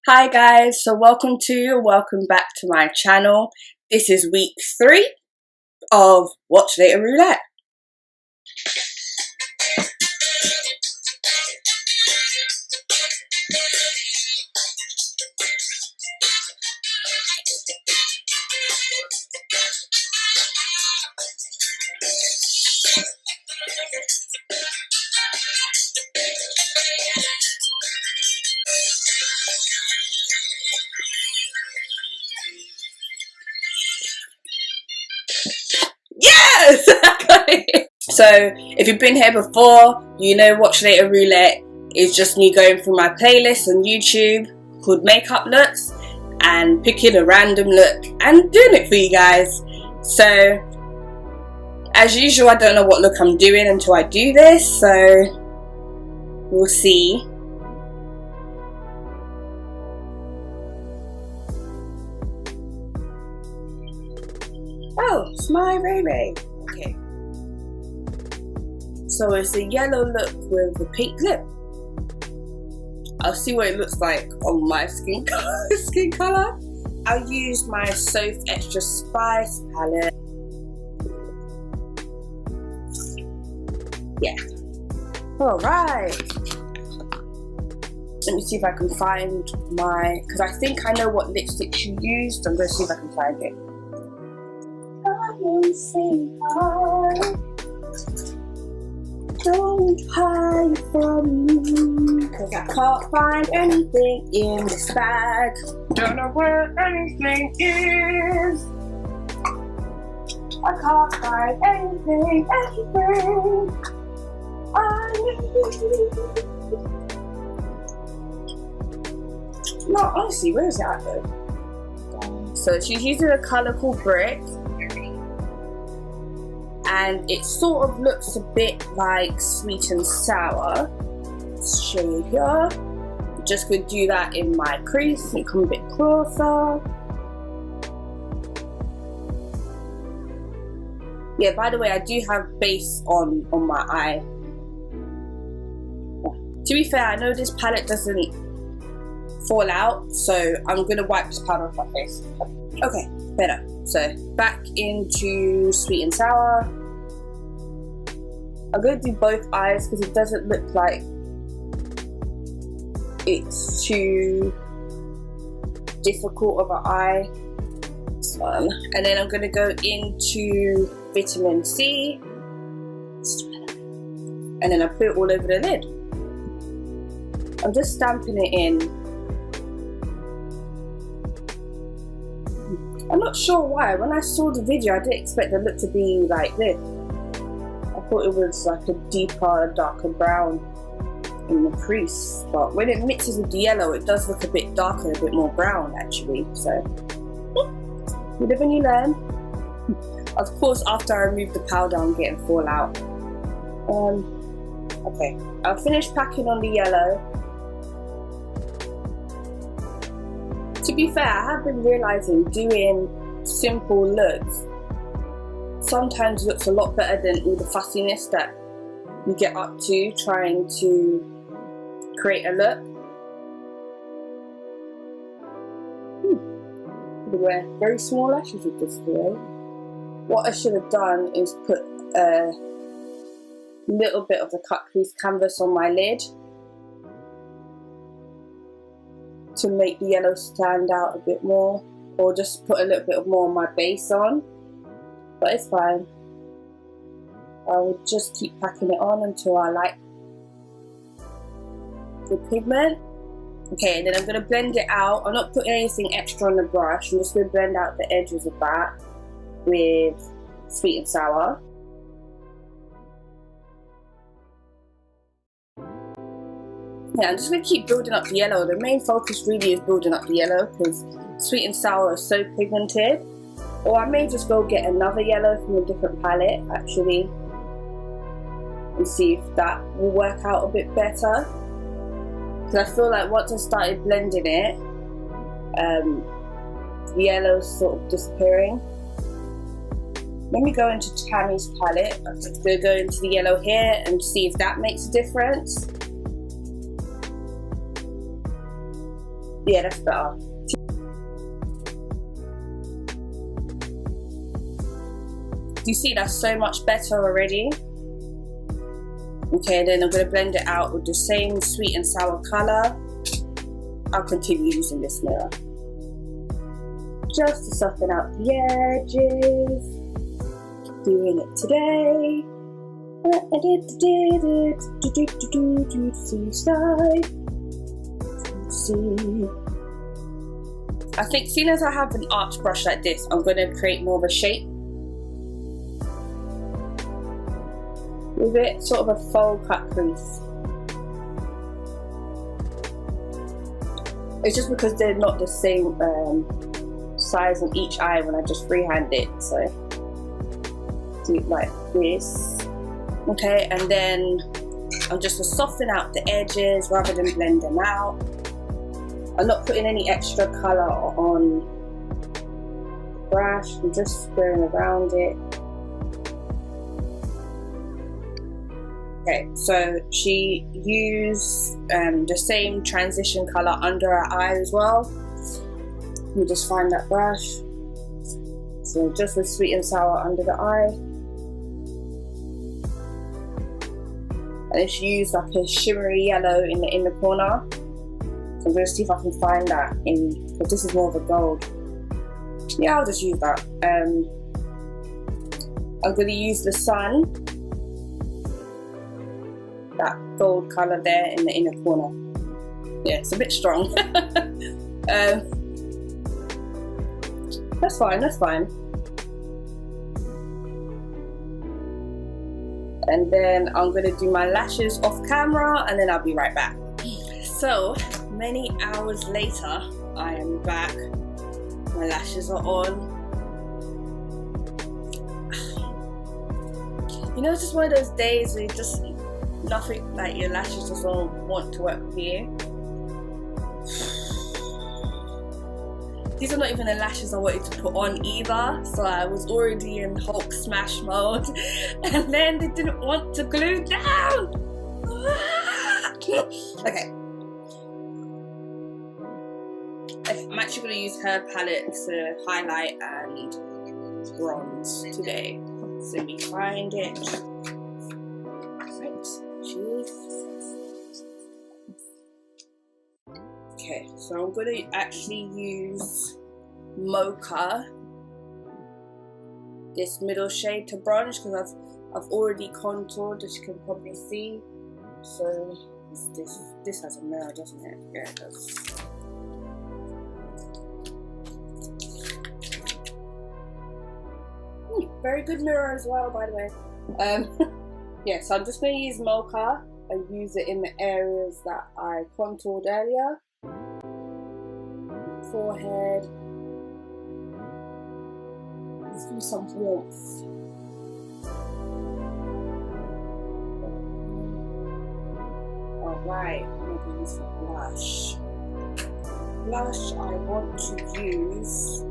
Hi guys, so welcome back to my channel. This is week 3 of Watch Later Roulette. Yes! So if you've been here before, you know Watch Later Roulette is just me going through my playlist on YouTube called Makeup Looks and picking a random look and doing it for you guys. So as usual, I don't know what look I'm doing until I do this, so we'll see. Oh, it's my Ray Ray. Okay. So it's a yellow look with a pink lip. I'll see what it looks like on my skin color. I'll use my Soap Extra Spice palette. Yeah. Alright. Let me see if I can find my, because I think I know what lipstick she used. I'm going to see if I can find it. Don't hide from me, cause I can't find anything in this bag. Don't know where anything is. I can't find anything I need. No, honestly, where is it at though? So she's using a colour called Brick. And it sort of looks a bit like Sweet and Sour. Let's show you here. Just gonna do that in my crease and come a bit closer. Yeah, by the way, I do have base on my eye. To be fair, I know this palette doesn't fall out, so I'm gonna wipe this powder off my face. Okay, better. So back into Sweet and Sour. I'm going to do both eyes because it doesn't look like it's too difficult of an eye. This one. And then I'm going to go into Vitamin C. And then I put it all over the lid. I'm just stamping it in. I'm not sure why. When I saw the video, I didn't expect the look to be like this. I thought it was like a deeper, darker brown in the crease. But when it mixes with the yellow, it does look a bit darker, a bit more brown actually. So, you live and you learn. Of course, after I remove the powder, I'm getting fallout. Okay, I'll finish packing on the yellow. To be fair, I have been realising doing simple looks sometimes looks a lot better than all the fussiness that you get up to trying to create a look. I wear very small lashes with this today. What I should have done is put a little bit of the cut crease canvas on my lid to make the yellow stand out a bit more, or just put a little bit more of my base on, but it's fine. I will just keep packing it on until I like the pigment. Okay, and then I'm going to blend it out. I'm not putting anything extra on the brush. I'm just going to blend out the edges of that with Sweet and Sour. Yeah, I'm just going to keep building up the yellow. The main focus really is building up the yellow because Sweet and Sour is so pigmented. Or I may just go get another yellow from a different palette actually and see if that will work out a bit better. Because I feel like once I started blending it, the yellow's sort of disappearing. Let me go into Tammy's palette. I'm just going to go into the yellow here and see if that makes a difference. Yeah, that's better. You see, that's so much better already. Okay, then I'm going to blend it out with the same sweet and sour colour. I'll continue using this mirror just to soften out the edges. Doing it today. I think seeing as I have an arch brush like this, I'm going to create more of a shape with it, sort of a faux cut crease. It's just because they're not the same size on each eye when I just freehand it, so do it like this. Okay, and then I'm just to soften out the edges rather than blend them out. I'm not putting any extra colour on the brush, I'm just spraying around it. Okay, so she used the same transition colour under her eye as well. Let me just find that brush. So just with sweet and sour under the eye. And then she used like a shimmery yellow in the inner corner. So I'm going to see if I can find that in, because this is more of a gold. Yeah, I'll just use that. I'm going to use the sun. That gold colour there in the inner corner. Yeah, it's a bit strong. That's fine, that's fine. And then I'm going to do my lashes off camera and then I'll be right back. So, many hours later, I am back. My lashes are on. You know, it's just one of those days where you just nothing, like your lashes just don't want to work for you. These are not even the lashes I wanted to put on either, so I was already in Hulk smash mode, and then they didn't want to glue down. Okay. I'm actually going to use her palette to highlight and bronze today. So let me find it. Right. Okay, so I'm going to actually use Mocha, this middle shade, to bronze because I've already contoured, as you can probably see. So this has a mirror, doesn't it? Yeah, it does. Very good mirror as well, by the way. Yeah, so I'm just going to use Mocha and use it in the areas that I contoured earlier. Forehead. Let's do some warmth. Alright, I'm going to use some blush. Blush I want to use.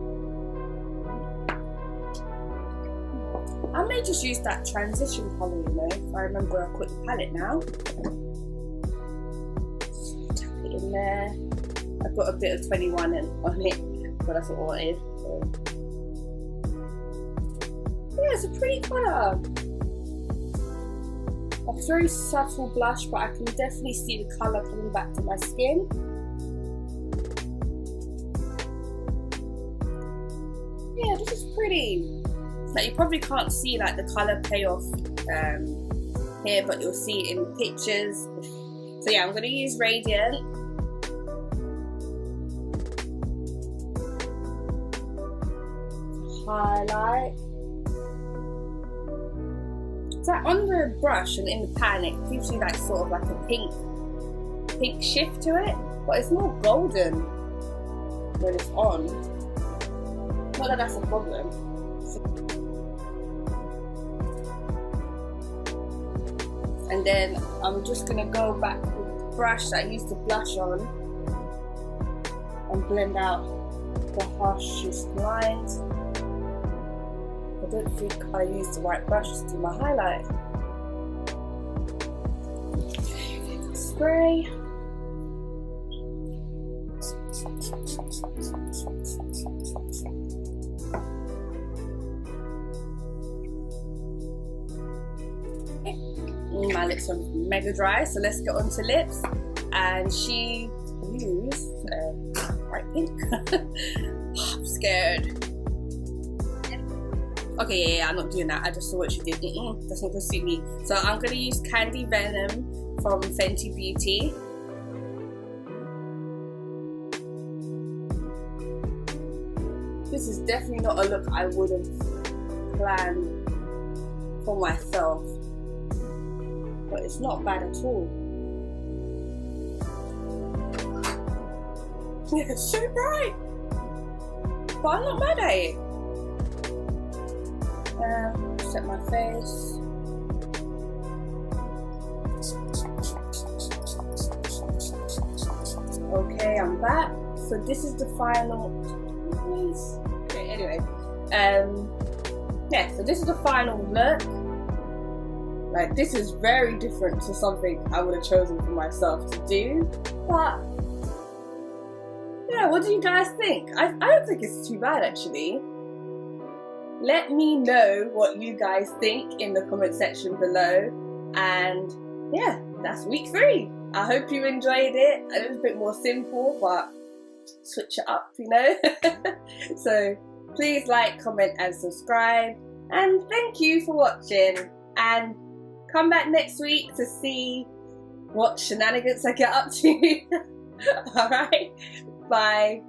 I may just use that transition colour, you know, if I remember a quick palette now. Tap it in there. I've got a bit of 21 on it, but that's what I wanted. So. Yeah, it's a pretty colour. A very subtle blush, but I can definitely see the colour coming back to my skin. Yeah, this is pretty. Like, you probably can't see like the colour payoff here, but you'll see it in pictures. So yeah, I'm going to use Radiant. Highlight. It's like under a brush and in the pan it gives you like sort of like a pink shift to it, but it's more golden when it's on. Not that that's a problem. And then I'm just going to go back with the brush that I used to blush on and blend out the harshest lines. I don't think I used the right brush to do my highlight. Spray. lips are mega dry, so let's get on to lips. And she used bright pink. I'm scared. Okay, yeah, I'm not doing that. I just saw what she did. That's not gonna suit me. So I'm gonna use Candy Venom from Fenty Beauty. This is definitely not a look I would have planned for myself, but it's not bad at all. It's so bright, but I'm not mad at it. Set my face. Okay, I'm back. So this is the final. Okay, anyway, yeah. So this is the final look. Like, this is very different to something I would have chosen for myself to do, but yeah, what do you guys think? I don't think it's too bad, actually. Let me know what you guys think in the comment section below. And yeah, that's week 3. I hope you enjoyed it. It was a bit more simple, but switch it up, you know. So please like, comment and subscribe. And thank you for watching. And come back next week to see what shenanigans I get up to. Alright, bye.